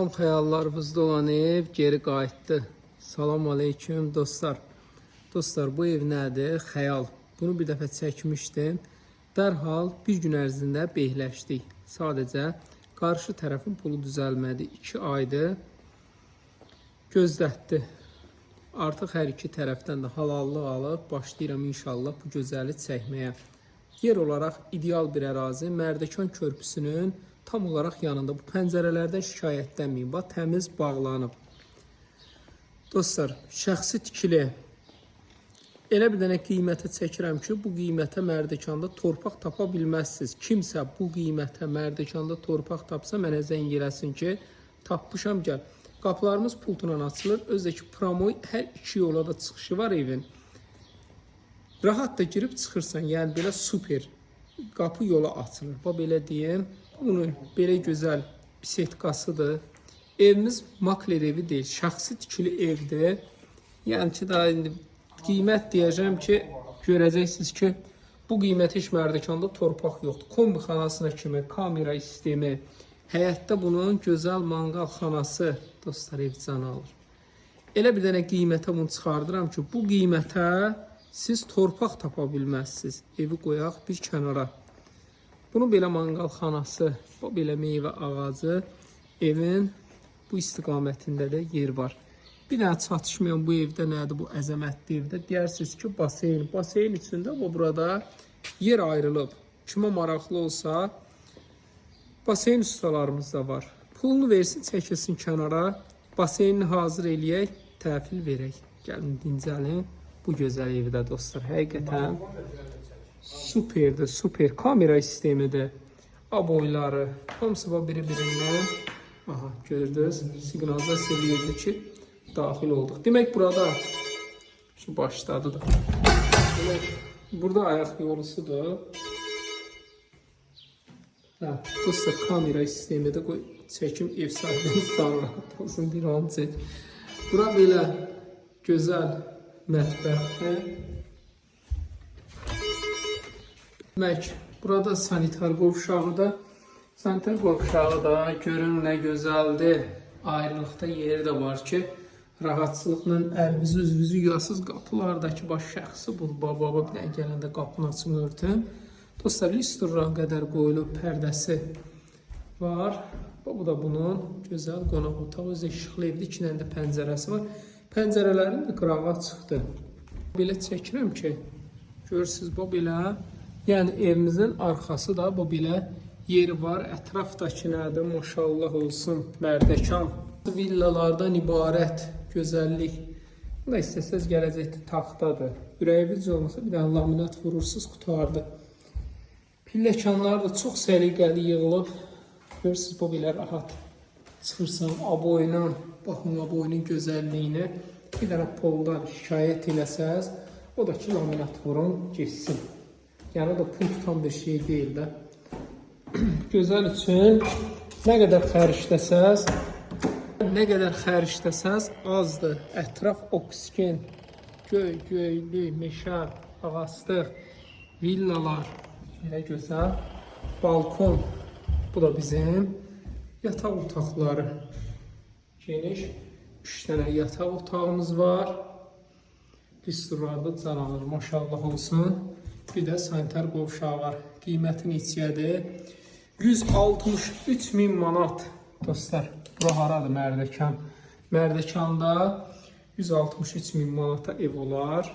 Tam xəyallarınızda olan ev geri qayıtdı. Salam aleyküm dostlar. Dostlar, bu ev nədir? Xəyal. Bunu bir dəfə çəkmişdim. Dərhal bir gün ərzində beyləşdik. Sadəcə qarşı tərəfin pulu düzəlmədi. 2 aydır gözlətdi. Artıq hər iki tərəfdən də halallıq alıb başlayıram inşallah bu gözəli çəkməyə. Yer olaraq ideal bir ərazi. Mərdəkan körpüsünün tam olaraq yanında. Bu pəncərələrdən şikayətlənməyin. Bax, təmiz bağlanıb. Dostlar, şəxsi tikili. Elə bir dənə qiymətə çəkirəm ki, bu qiymətə Mərdəkanda torpaq tapa bilməzsiniz. Kimsə bu qiymətə Mərdəkanda torpaq tapsa mənə zəng eləsin ki, tapmışam, gəl. Qapılarımız pultla açılır. Özdəki promoy hər iki yola da çıxışı var evin. Rahat da girib çıxırsan. Yəni belə super. Qapı yola açılır. Bax, belə deyim. Bunun belə gözəl bisetkasıdır. Evimiz makler evi deyil. Şəxsi tikili evdir. Yəni ki, daha indi qiymət deyəcəm ki, görəcəksiniz ki, bu qiymət heç Mərdəkanda torpaq yoxdur. Kombi xanasına kimi, kamera sistemi, həyətdə bunun gözəl manqal xanası, dostlar, ev can alır. Elə bir dənə qiymətə bunu çıxardıram ki, bu qiymətə siz torpaq tapa bilməzsiniz. Evi qoyaq bir kənara. Bunun belə manqal xanası, bu belə meyvə ağacı, evin bu istiqamətində də yer var. Bir dənə çatışmayan bu evdə nədir, bu əzəmətli evdə? Deyərsiniz ki, baseyn. Baseyn içində bu burada yer ayrılıb. Kimə maraqlı olsa, baseyn ustalarımız da var. Pulunu versin, çəkilsin kənara, baseynini hazır eləyək, təhvil verək. Gəlin, dincəlin bu gözəl evdə dostlar. Həqiqətən superdir, super. Kamera sistemidir. Aboyları, hamısı biri-birindən. Aha, gördünüz, siqnalizasiya verildi ki, daxil olduq. Demək, burada şu başladı da. Demək, burada ayaq yolusudur. Hə, dostlar, kamera sistemi də qoy, çəkim ev sahibinin sanrahat olsun bir an çək. Bura belə gözəl mətbəxdir. Demək, burada sanitar qovşağı da, görün nə gözəldir. Ayrılıqda yeri də var ki, rahatçılıqla əlinizi üzünüzü yuyasız. Qapılardakı baş şəxsi bu, baba bir dənə gələndə qapını açın örtün. Dostlar, listurran qədər qoyulub pərdəsi var. Bu da bunun gözəl qonaq otağı. Özü işıqlı evdə 2 dənə də pəncərəsi var. Pəncərələrin də qırağa çıxdı. Belə çəkirəm ki, görürsünüz, bu belə. Yəni evimizin arxası da bu belə yeri var. Ətrafdakı nədir? Maşallah olsun. Mərdəkan. Villalardan ibarət gözəllik. Bu da istəsəz gələcəkdə taxtadır. Ürəyiniz olmasa bir dənə laminat vurursunuz, qutardı. Pilləkanlar da çox səliqəli yığılıb. Görürsünüz, bu belə rahat. Çıxırsan aboyla, baxın aboyunun gözəlliyini. Bir dənə poldan şikayət eləsəz, o da ki, laminat vurun, geçsin. Yəni, o da pul tutan bir şey deyil də. Gözəl üçün nə qədər xərcləsəz azdır. Ətraf oksigen, göylü, meşə, ağaclıq, villalar, belə gözəl, balkon. Bu da bizim yataq otaqları. Geniş 3 dənə yataq otağımız var. Listurlarda can alır, maşallah olsun. Bir də sanitar qovşağı var. Qiyməti neçədir? 163.000 manat. Dostlar, bura haradır? Mərdəkan. Mərdəkanda 163.000 manata ev olar.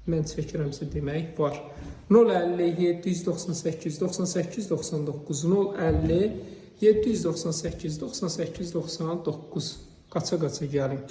Mən çəkirəmsə demək var. 050 798 98 99 050 798 98 99 qaça gəlin.